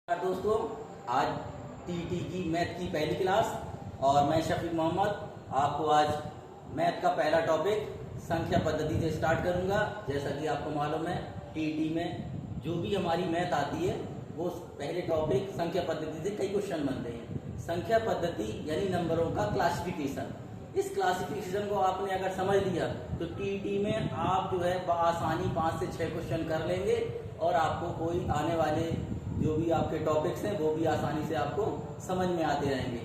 दोस्तों, आज टीटी की मैथ की पहली क्लास और मैं शफीक मोहम्मद आपको आज मैथ का पहला टॉपिक संख्या पद्धति से स्टार्ट करूंगा। जैसा कि आपको मालूम है, टीटी में जो भी हमारी मैथ आती है वो पहले टॉपिक संख्या पद्धति से कई क्वेश्चन बनते हैं। संख्या पद्धति यानी नंबरों का क्लासिफिकेशन। इस क्लासिफिकेशन को आपने अगर समझ लिया तो टीटी में आप जो है आसानी 5 से 6 क्वेश्चन कर लेंगे और आपको कोई आने वाले जो भी आपके टॉपिक्स हैं वो भी आसानी से आपको समझ में आते रहेंगे।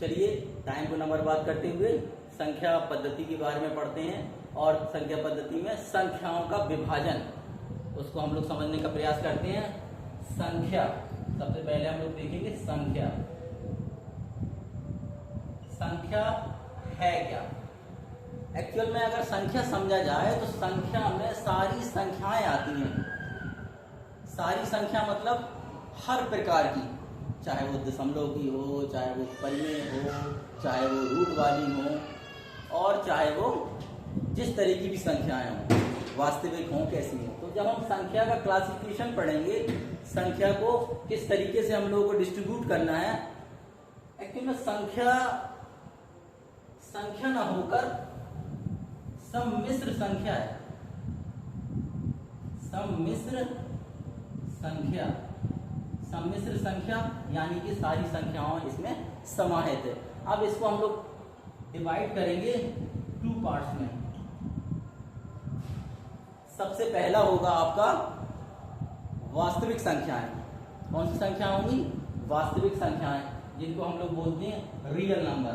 चलिए टाइम को नंबर बात करते हुए संख्या पद्धति के बारे में पढ़ते हैं और संख्या पद्धति में संख्याओं का विभाजन उसको हम लोग समझने का प्रयास करते हैं। संख्या सबसे पहले हम लोग देखेंगे संख्या। संख्या है क्या? एक्चुअल में अगर संख्या समझा जाए तो संख्या में सारी संख्याएं आती हैं। सारी संख्या मतलब हर प्रकार की, चाहे वो दशमलव की हो, चाहे वो परिमेय हो, चाहे वो रूट वाली हो और चाहे वो जिस तरह की भी संख्याएं हों, वास्तविक हों, कैसी हो। तो जब हम संख्या का क्लासिफिकेशन पढ़ेंगे, संख्या को किस तरीके से हम लोगों को डिस्ट्रीब्यूट करना है। एक्चुअली में संख्या ना होकर सम्मिश्र संख्या है। सम्मिश्र संख्या यानी कि सारी संख्याओं इसमें समाहित है। अब इसको हम लोग डिवाइड करेंगे 2 पार्ट्स में। सबसे पहला होगा आपका वास्तविक संख्याएं। कौन सी संख्या होंगी? वास्तविक संख्याएं, जिनको हम लोग बोलते हैं रियल नंबर।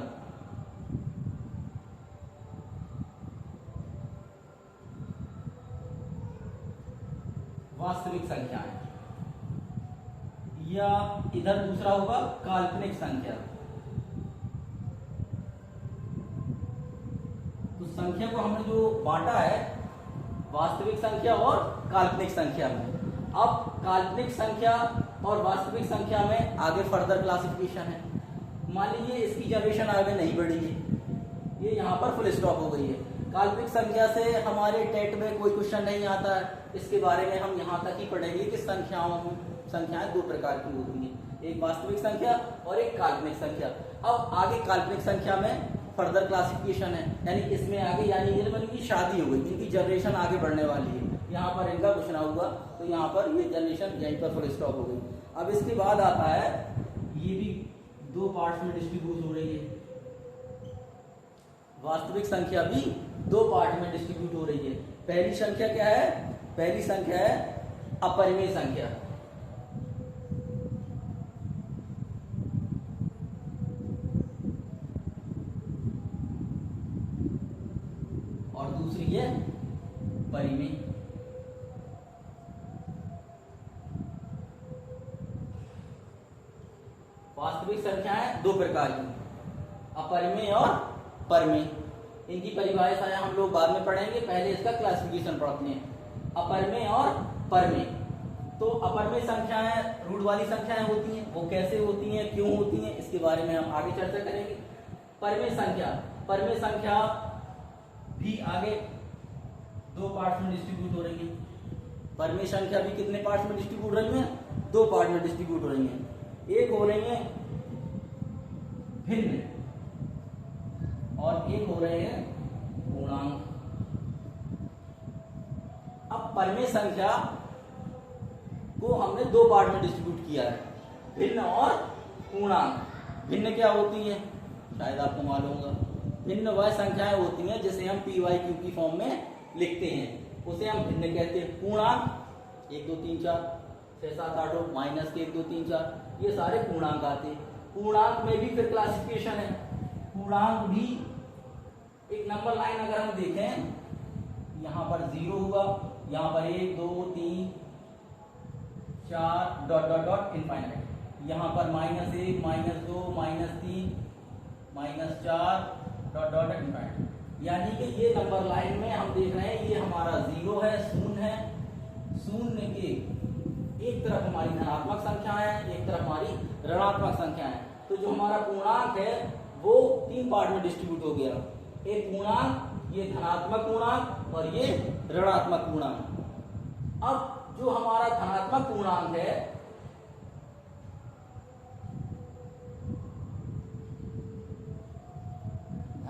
वास्तविक संख्याएं। या इधर दूसरा होगा काल्पनिक संख्या। तो संख्या को हमने जो बांटा है वास्तविक संख्या और काल्पनिक संख्या में। अब काल्पनिक संख्या और वास्तविक संख्या में आगे फर्दर क्लासिफिकेशन है। मान लीजिए इसकी जनरेशन आगे नहीं बढ़ी है, ये यहाँ पर फुल स्टॉप हो गई है। काल्पनिक संख्या से हमारे टेट में कोई क्वेश्चन नहीं आता है। इसके बारे में हम यहाँ तक ही पढ़ेंगे कि संख्याएं 2 प्रकार की होती हैं, एक वास्तविक संख्या और एक काल्पनिक संख्या। अब आगे काल्पनिक संख्या में फर्दर क्लासिफिकेशन है, यानी इसमें आगे यानी इनकी शादी हो गई, इनकी जनरेशन आगे बढ़ने वाली है। यहाँ पर इनका कुछ ना हुआ तो यहाँ पर ये जनरेशन यहीं पर फुल स्टॉप हो गई। अब इसके बाद आता है ये भी 2 पार्ट्स में डिस्ट्रीब्यूट हो रही है। वास्तविक संख्या भी 2 पार्ट में डिस्ट्रीब्यूट हो रही है। पहली संख्या क्या है? पहली संख्या है अपरिमेय संख्या। और दूसरी है परिमेय। वास्तविक संख्याएं 2 प्रकार की, अपरिमेय और परिमेय। इनकी परिभाषाएं हम लोग बाद में पढ़ेंगे, पहले इसका क्लासिफिकेशन पढ़ते हैं। अपरिमेय और परिमेय। तो अपरिमेय संख्याएं रूट वाली संख्याएं होती हैं, वो कैसे होती हैं, क्यों होती हैं, इसके बारे में हम आगे चर्चा करेंगे। परिमेय संख्या भी आगे 2 पार्ट्स में डिस्ट्रीब्यूट हो रही है। परिमेय संख्या भी कितने पार्ट्स में डिस्ट्रीब्यूट हो रही है? 2 पार्ट में डिस्ट्रीब्यूट हो रही है। एक हो रही है भिन्न और एक हो रहे हैं पूर्णांक। अब परिमेय संख्या को हमने 2 पार्ट में डिस्ट्रीब्यूट किया है, भिन्न और पूर्णांक। भिन्न क्या होती है? शायद आपको मालूम होगा। भिन्न वह संख्याएं होती हैं जिसे हम PYQ की फॉर्म में लिखते हैं, उसे हम भिन्न कहते हैं। पूर्णांक 1 2 3 4 6 7 8 9 माइनस के 1 2 3 4, ये सारे पूर्णांक आते हैं। पूर्णांक में भी फिर क्लासिफिकेशन है। पूर्णांक भी एक नंबर लाइन अगर हम देखें, यहाँ पर 0 हुआ, यहाँ पर 1 2 3 4 डॉट डॉट डॉट इनफाइनाइट, यहाँ पर -1 -2 -3 -4 डॉट डॉट इनफाइनाइट। यानी कि ये नंबर लाइन में हम देख रहे हैं, ये हमारा 0 है, शून्य है। शून्य के एक तरफ हमारी धनात्मक संख्या है, एक तरफ हमारी ऋणात्मक संख्या है। तो जो हमारा पूर्णांक है वो 3 पार्ट में डिस्ट्रीब्यूट हो गया। एक पूर्णांक, ये धनात्मक पूर्णांक और ये ऋणात्मक पूर्णांक। अब जो हमारा धनात्मक पूर्णांक है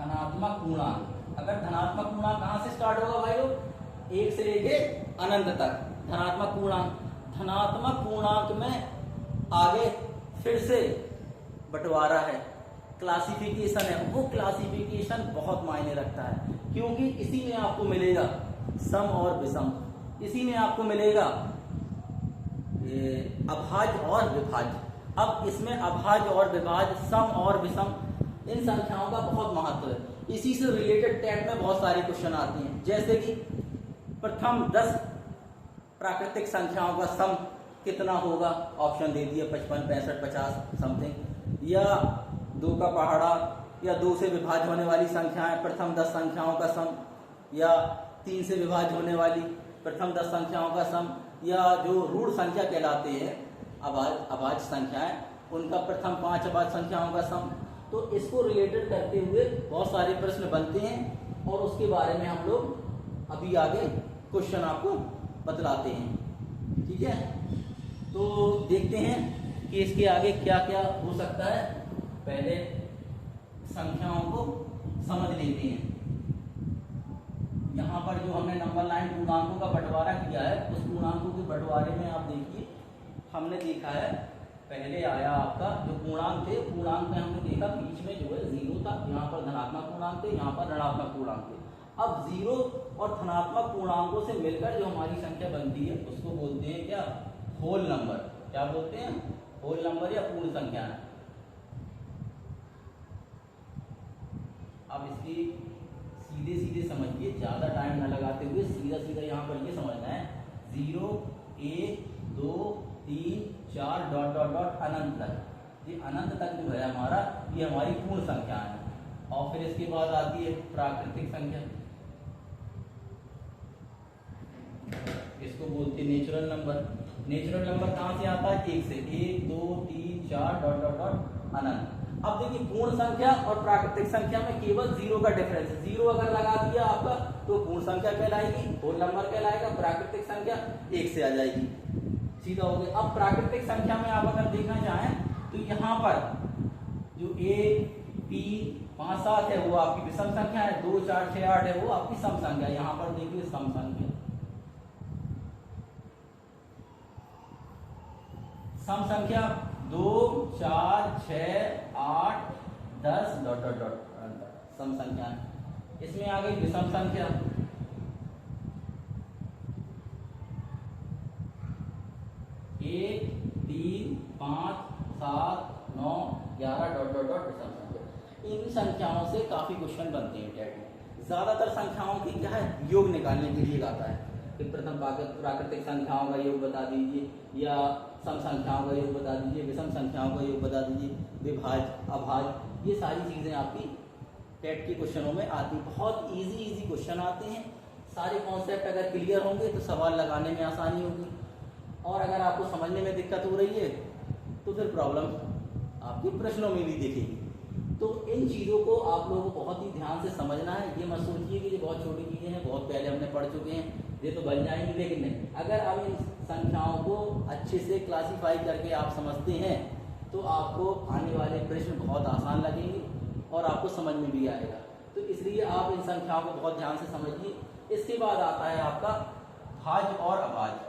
धनात्मक पूर्णांक। अगर धनात्मक पूर्णांक कहाँ से स्टार्ट होगा भाई लोग, एक से लेके अनंत तक धनात्मक पूर्णांक। धनात्मक पूर्णांक में आगे फिर से बंटवारा है, क्लासिफिकेशन है। वो क्लासिफिकेशन बहुत मायने रखता है, क्योंकि इसी में आपको मिलेगा सम और विषम, इसी में आपको मिलेगा अभाज्य और विभाज्य। अब इसमें अभाज्य और विभाज्य, सम और विषम, इन संख्याओं का बहुत महत्व है। इसी से रिलेटेड टेट में बहुत सारे क्वेश्चन आते हैं, जैसे कि प्रथम 10 प्राकृतिक संख्याओं का सम कितना होगा, ऑप्शन दे दिए 55, 65, 50 समथिंग, या 2 का पहाड़ा, या 2 से विभाज्य होने वाली संख्याएं प्रथम 10 संख्याओं का सम, या 3 से विभाज्य होने वाली प्रथम 10 संख्याओं का सम, या जो रूढ़ संख्या कहलाते हैं अभाज्य संख्याएं, उनका प्रथम 5 अभाज्य संख्याओं का सम। तो इसको रिलेटेड करते हुए बहुत सारे प्रश्न बनते हैं, और उसके बारे में हम लोग अभी आगे क्वेश्चन आपको बतलाते हैं। ठीक है, तो देखते हैं कि इसके आगे क्या क्या हो सकता है। पहले संख्याओं को समझ लेते हैं। यहाँ पर जो हमने नंबर लाइन पूर्णांकों का बंटवारा किया है, उस पूर्णांकों के बंटवारे में आप देखिए, हमने देखा है पहले आया आपका जो पूर्णांक थे, पूर्णांक में हमने देखा बीच में जो है 0 था, यहाँ पर धनात्मक पूर्णांक थे, यहाँ पर ऋणात्मक पूर्णांक थे। अब 0 और धनात्मक पूर्णांकों से मिलकर जो हमारी संख्या बनती है उसको बोलते हैं क्या, होल नंबर। क्या बोलते हैं, होल नंबर या पूर्ण संख्या। अब इसकी सीधे सीधे समझिए, ज्यादा टाइम न लगाते हुए सीधा सीधा यहाँ पर ये समझना है, 0, 1, 2, 3, 4 डॉट डॉट डॉट अनंत तक। ये अनंत तक जो है हमारा, ये हमारी पूर्ण संख्या है। और फिर इसके बाद आती है प्राकृतिक संख्या, इसको बोलते हैं नेचुरल नंबर। नेचुरल नंबर कहाँ से आता है, 1 से, 1, 2, 3, 4 डॉट डॉट डॉट अनंत। अब देखिए पूर्ण संख्या और प्राकृतिक संख्या में केवल 0 का डिफरेंस है। 0 अगर लगा दिया आपका तो पूर्ण संख्या कहलाएगी, होल नंबर कहलाएगा, प्राकृतिक संख्या 1 से आ जाएगी, सीधा हो गया। अब प्राकृतिक संख्या में आप अगर देखना चाहें तो यहाँ पर जो 1, 3, 5, 7 है वो आपकी विषम संख्या है, 2, 4, 6, 8 है वो आपकी सम संख्या। यहाँ पर देखिए सम संख्या, सम संख्या 2, 4, 6, 8, 10 डॉट डॉट डॉट सम संख्या। इसमें आ गई विषम संख्या, 1, 3, 5, 7, 9, 11 डॉट डॉट डॉट विषम संख्या। इन संख्याओं से काफी क्वेश्चन बनते हैं टेट में। ज्यादातर संख्याओं की क्या है, योग निकालने के लिए आता है कि प्रथम प्राकृतिक संख्याओं का योग बता दीजिए, या सम संख्याओं का योग बता दीजिए, विषम संख्याओं का योग बता दीजिए, विभाज्य अभाज्य, ये सारी चीजें आपकी टेट के क्वेश्चनों में आती। बहुत इजी क्वेश्चन आते हैं। सारे कॉन्सेप्ट अगर क्लियर होंगे तो सवाल लगाने में आसानी होगी, और अगर आपको समझने में दिक्कत हो रही है तो फिर प्रॉब्लम आपकी प्रश्नों में भी दिखेगी। तो इन चीज़ों को आप लोगों को बहुत ही ध्यान से समझना है। ये मत सोचिए कि ये बहुत छोटी चीज़ें हैं, बहुत पहले हमने पढ़ चुके हैं, ये तो बन जाएंगी, लेकिन नहीं। अगर आप इन संख्याओं को अच्छे से क्लासीफाई करके आप समझते हैं तो आपको आने वाले प्रश्न बहुत आसान लगेंगे और आपको समझ में भी आएगा। तो इसलिए आप इन संख्याओं को बहुत ध्यान से समझिए। इसके बाद आता है आपका भाज्य और अभाज्य।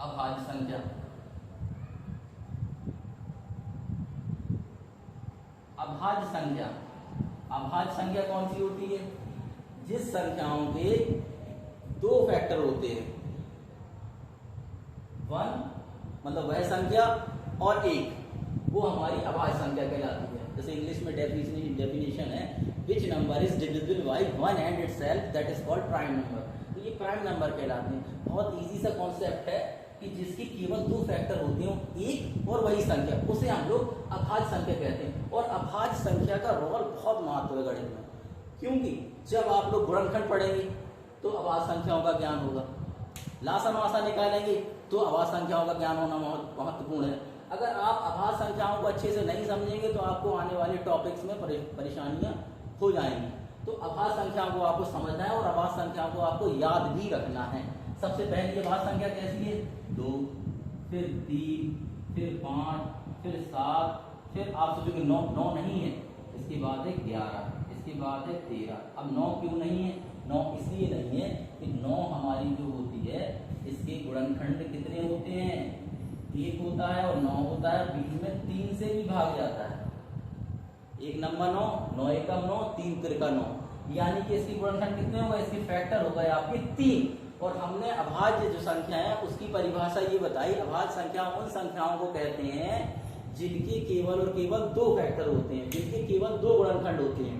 अभाज्य संख्या, अभाज्य संख्या, अभाज्य संख्या कौन सी होती है, जिस संख्याओं के 2 फैक्टर होते हैं, 1 मतलब वह संख्या और 1, वो हमारी अभाज्य संख्या कहलाती है। जैसे इंग्लिश में डेफिनेशन है, which number is divisible by 1 and itself, that is called prime number. तो ये प्राइम नंबर कहलाते हैं। बहुत इजी सा कॉन्सेप्ट है कि जिसकी केवल 2 फैक्टर होते हो, 1 और वही संख्या, उसे हम लोग अभाज्य संख्या कहते हैं। और अभाज्य संख्या का रोल बहुत महत्व है गणित में, क्योंकि जब आप लोग गुणनखंड पढ़ेंगे तो अभाज्य संख्याओं का ज्ञान होगा, लासा मासा निकालेंगे तो अभाज्य संख्याओं का ज्ञान होना महत्वपूर्ण है। अगर आप अभाज्य संख्याओं को अच्छे से नहीं समझेंगे तो आपको आने वाले टॉपिक्स में परेशानियां हो जाएंगी। तो अभाज्य संख्याओं को आपको समझना है और अभाज्य संख्याओं को आपको याद भी रखना है। सबसे पहली अभाज्य संख्या कैसी है, 2, फिर 3, फिर 5, फिर 7, फिर आप सोचोगे 9 नहीं है, इसके बाद है 11, इसके बाद है 13। अब 9 क्यों नहीं है? 9 इसलिए नहीं है कि 9 हमारी जो होती है इसके गुणनखंड कितने होते हैं? 1 होता है और 9 होता है, बीच में 3 से भी भाग जाता है। 1 नंबर 9, 9 एकम 9, 3 त्रिका 9, यानी कि इसकी गुणनखंड कितने हो गए? इसके फैक्टर हो गए आपके 3। और हमने अभाज्य जो संख्या है उसकी परिभाषा ये बताई, अभाज्य संख्या उन संख्याओं को कहते हैं जिनके केवल और केवल 2 फैक्टर होते हैं, जिनके केवल 2 गुणनखंड होते हैं,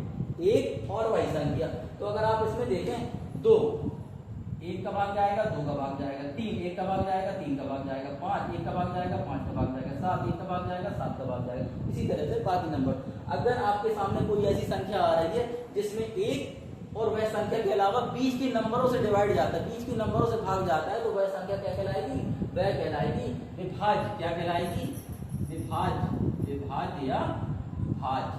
एक और वही संख्या। तो अगर आप इसमें देखें 2, 1 का भाग जाएगा, 2 का भाग जाएगा, 3 1 का भाग जाएगा, 3 का भाग जाएगा, 5 1 का भाग जाएगा, 5 का भाग जाएगा, 7 1 का भाग जाएगा, 7 का भाग जाएगा, इसी तरह से बाकी नंबर। अगर आपके सामने कोई ऐसी संख्या आ रही है जिसमें एक और वह संख्या के अलावा बीच के नंबरों से डिवाइड जाता है, बीच के नंबरों से भाग जाता है, तो वह संख्या क्या कहलाएगी? वह कहलाएगी विभाज्य। क्या कहलाएगी? विभाज्य, विभाज्य या भाज्य,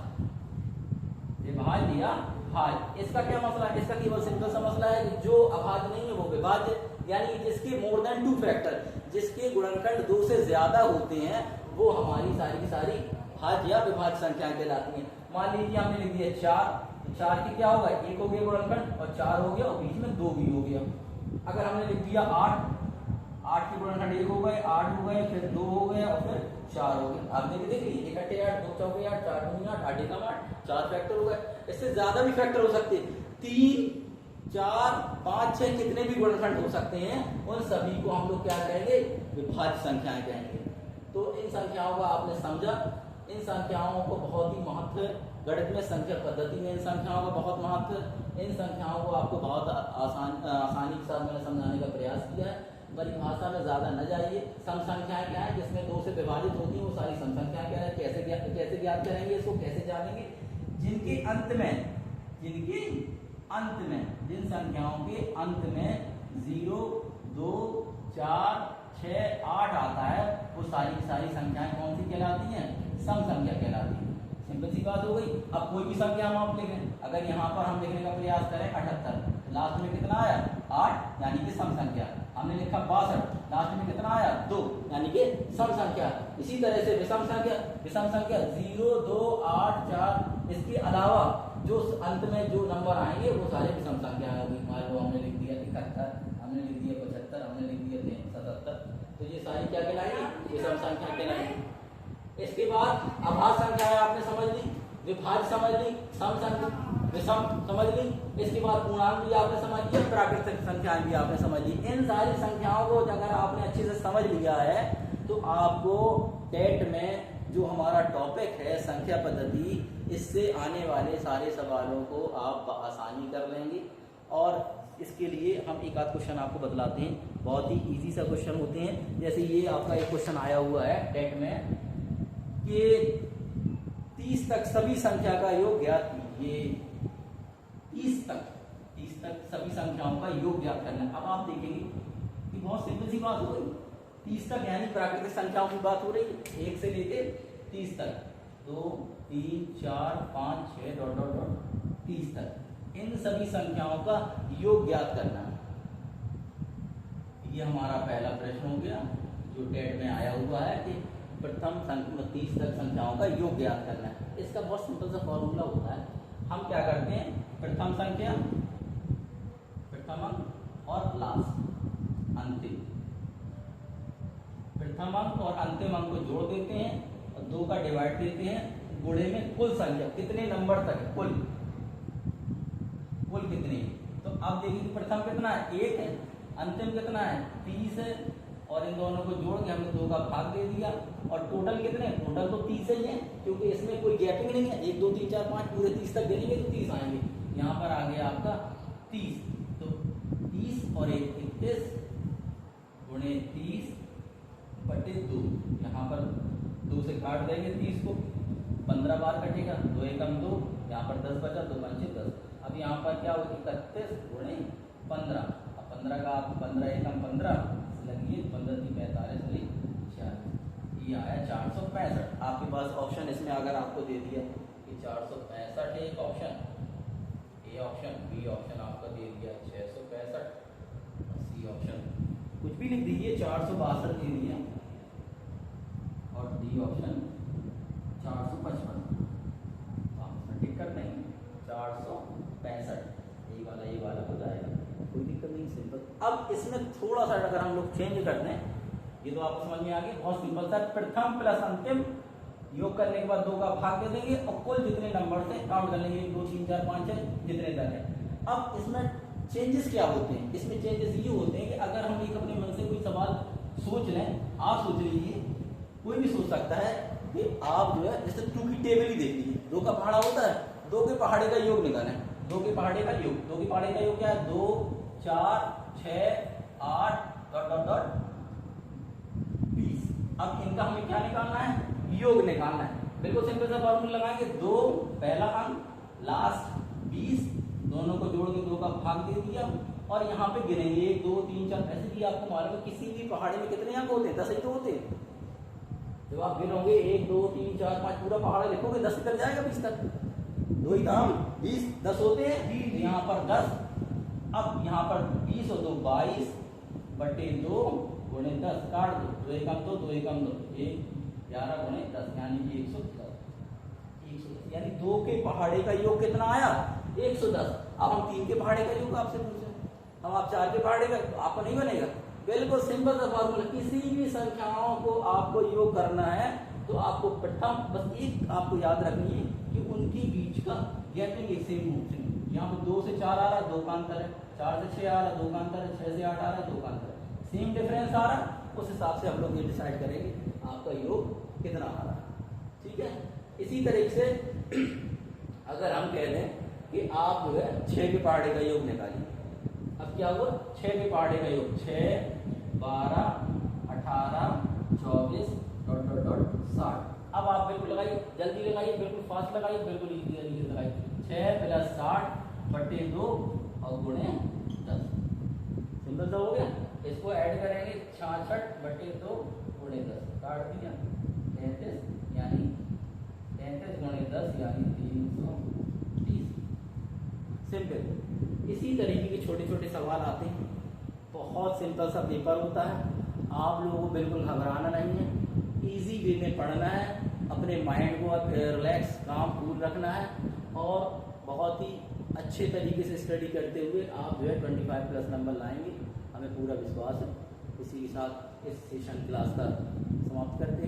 विभाज्य या भाज्य। इसका क्या मसला है? इसका केवल सिंपल सा मसला है कि जो अभाज्य नहीं है वो विभाज्य, यानी जिसके मोर देन 2 फैक्टर, जिसके गुणनखंड 2 से ज्यादा होते हैं, वो हमारी सारी की सारी भाज्य या विभाज्य संख्याएं कहलाती हैं। मान लीजिए हमने लिख दिया 4, 4 की क्या होगा? 1 हो गया गुणनखंड और 4 हो गया और बीच में 2 भी हो गया। अगर हमने लिख दिया 8, 8 की गुणनखंड 1 हो गए, 8 हो गए, फिर 2 हो गया और फिर 4 हो गया। आप देख लीजिए इकट्ठे 8, 2 चौके 8, 4 दूनी 8, 8 एकम 8, 4 फैक्टर हो गए। इससे ज्यादा भी फैक्टर हो सकते हैं, 3 4 5 6 कितने भी गुणनखंड हो सकते हैं, उन सभी को हम लोग क्या कहेंगे? विभाज्य संख्याएं कहेंगे। तो इन संख्याओं का आपने समझा, इन संख्याओं को बहुत ही महत्व है गणित में, संख्या पद्धति में इन संख्याओं का बहुत महत्व है। इन संख्याओं को आपको बहुत आसानी के साथ मैंने समझाने का प्रयास किया है। परिभाषा में ज्यादा न जाइए। सम संख्याएं क्या है? जिसमें 2 से विभाजित होती है वो सारी सम संख्याएं क्या है? कैसे ज्ञात करेंगे इसको? कैसे जानेंगे? जिनके अंत में, जिन संख्याओं के अंत में 0 2 4 6 8 आता है, वो सारी की सारी संख्याएं कौन सी कहलाती हैं? सम संख्या कहलाती है। सिंपल सी बात हो गई। अब कोई भी संख्या हम आप लिखें, अगर यहाँ पर हम लिखने का प्रयास करें 78, लास्ट में कितना आया? 8, यानी कि सम संख्या। हमने लिखा 62, लास्ट में कितना आया? 2, यानी कि सम संख्या। इसी तरह से विषम संख्या, 0 2 8 4, इसके अलावा जो अंत में जो नंबर आएंगे वो सारे विषम संख्या होगी। मान लो हमने लिख दिया 71, हमने लिख दिया 75, हमने लिख दिया 77, तो ये सारी क्या कहलाएगी? विषम संख्या कहलाएगी। इसके बाद अभाज्य संख्याएं आपने समझ ली, विभाज्य समझ ली, सम संख्या, विषम समझ ली। इसके बाद पूर्णांक भी आपने समझ लिया, प्राकृतिक संख्याएं भी आपने समझ ली। इन सारी संख्याओं को अगर आपने अच्छे से समझ लिया है तो आपको टेट में जो हमारा टॉपिक है संख्या पद्धति, इससे आने वाले सारे सवालों को आप आसानी कर लेंगे। और इसके लिए हम एक आध क्वेश्चन आपको बतलाते हैं, बहुत ही इजी सा क्वेश्चन होते हैं। जैसे ये आपका एक क्वेश्चन आया हुआ है टेट में कि 30 तक सभी संख्या का योग ज्ञात कीजिए। 30 तक सभी संख्याओं का योग ज्ञात करना है। अब आप देखेंगे कि बहुत सिंपल सी बात हो गई। 30 तक यानी प्राकृतिक संख्याओं की बात हो रही है, 1 से लेके 30 तक, 2 3 4 5 6 डॉट डॉट डॉट 30 तक, इन सभी संख्याओं का योग ज्ञात करना है। ये हमारा पहला प्रश्न हो गया जो टेट में आया हुआ है कि प्रथम 30 तक संख्याओं का योग ज्ञात करना है। इसका बहुत सिंपल सा फॉर्मूला होता है। हम क्या करते हैं, प्रथम संख्या, प्रथम अंक और लास्ट अंतिम, प्रथम अंक और अंतिम अंक को जोड़ देते हैं और 2 का डिवाइड देते हैं, गुणे में कुल संख्या कितने नंबर तक है, कुल कितने। तो अब देखिए प्रथम कितना है? 1 है, अंतिम कितना है? 30 है, और इन दोनों को जोड़ के हमने 2 का भाग दे दिया। और टोटल कितने? टोटल तो 30 ही है, क्योंकि इसमें कोई गैपिंग नहीं है। 1 2 3 4 5 पूरे 30 तक गिनेंगे तो 30 आएंगे। यहाँ पर आ गया आपका 30, तो 30 और 1 31 गुणे 30 बटे 2। यहाँ पर 2 से काट देंगे 30 को, 15 बार कटेगा, 2 एकम 2, यहाँ पर 10 बचा, 2 पंचे 10। अब यहाँ पर क्या होगा? 31 गुणे 15। अब 15 का आप 15 एकम 15 लगिए, 15 3 45 40, ये आया 465। आपके पास ऑप्शन इसमें अगर आपको दे दिया कि 465 एक option, A option, B option आपका दे दिया 665, सी ऑप्शन कुछ भी लिख दीजिए 462 दे दिया, और डी ऑप्शन 455। अब इसमें थोड़ा सा अगर हम लोग चेंज कर दें, ये तो आपको समझ में आ गया, बहुत सिंपल सा, प्रथम प्लस अंतिम योग करने के बाद 2 का भाग दे देंगे और कुल जितने नंबर थे काउंट कर लेंगे, 1 2 3 4 5 6 जितने तक है। अब इसमें चेंजेस क्या होते हैं? इसमें चेंजेस ये होते हैं कि अगर हम एक अपने मन से कोई सवाल सोच लें, आप सोच लीजिए, कोई भी सोच सकता है कि आप जो है जैसे 2 की टेबल ही देख लीजिए, 2 का पहाड़ा होता है, 2 के पहाड़े का योग निकालें, 2 के पहाड़े का योग, 2 के पहाड़े का योग क्या है? 2 4 6 8 डॉट डॉट डॉट 20। अब इनका हमें क्या निकालना है? योग निकालना है। बिल्कुल सिंपल सा फॉर्मूला लगाएंगे, 2 पहला अंक लास्ट 20, दोनों को जोड़ के 2 का भाग दे दिया और यहाँ पे गिनेंगे 1 2 3 4, ऐसे भी आपको मालूम है किसी भी पहाड़े में कितने अंक होते हैं? 10 ही तो होते हैं। जब आप गिनोगे 1 2 3 4 5 पूरा पहाड़ लिखोगे 10 तक जाएगा, 20 तक, 2 ही दाम 20 10 होते हैं, यहाँ पर 10, अब यहाँ पर 20 और 2 22 बटे 2 गुणे 10 काट दो, 2 एकम 2 2 एकम 2 1 11 गुणे 10 यानी 110, यानी 2 के पहाड़े का योग कितना आया? 110। अब हम 3 के पहाड़े का योग आपसे पूछे, हम आप 4 के पहाड़े का, आपको नहीं बनेगा। बिल्कुल सिंपल सा फॉर्मूला, किसी भी संख्याओं को आपको योग करना है तो आपको प्रथम बस एक आपको याद रखनी है कि उनके बीच का गैपिंग एक सेम रूप से, यहाँ पे 2 से 4 आ रहा है, 2 का अंतर है, 4 से 6 आ रहा है, 2 का अंतर है, 6 से 8 आ रहा है, 2 का अंतर है, सेम डिफरेंस आ रहा है, उस हिसाब से हम लोग ये डिसाइड करेंगे आपका योग कितना आ रहा है। ठीक है, इसी तरीके से अगर हम कह दें कि आप जो है 6 के पहाड़े का योग निकालिए, अब क्या हुआ? 6 के पहाड़े का योग 6 12 18 24 डॉट डॉट डॉट 60। अब आप बिल्कुल लगाइए, जल्दी लगाइए, बिल्कुल फास्ट लगाइए, बिल्कुल जल्दी लगाइए, 6 प्लस 60 बटे 2 और गुणे 10, सिंपल सा हो गया। इसको ऐड करेंगे 66 बटे 2 गुणे 10, काट दिया 33, यानी 33 गुणे 10 यानी 330। सिंपल। इसी तरीके के छोटे छोटे सवाल आते हैं, बहुत सिंपल सा पेपर होता है, आप लोगों को बिल्कुल घबराना नहीं है, इजी वे में पढ़ना है, अपने माइंड को रिलैक्स काम कूल रखना है और बहुत ही अच्छे तरीके से स्टडी करते हुए आप जो है 25 प्लस नंबर लाएंगे, हमें पूरा विश्वास है। इसी के साथ इस सेशन क्लास का समाप्त करते हैं।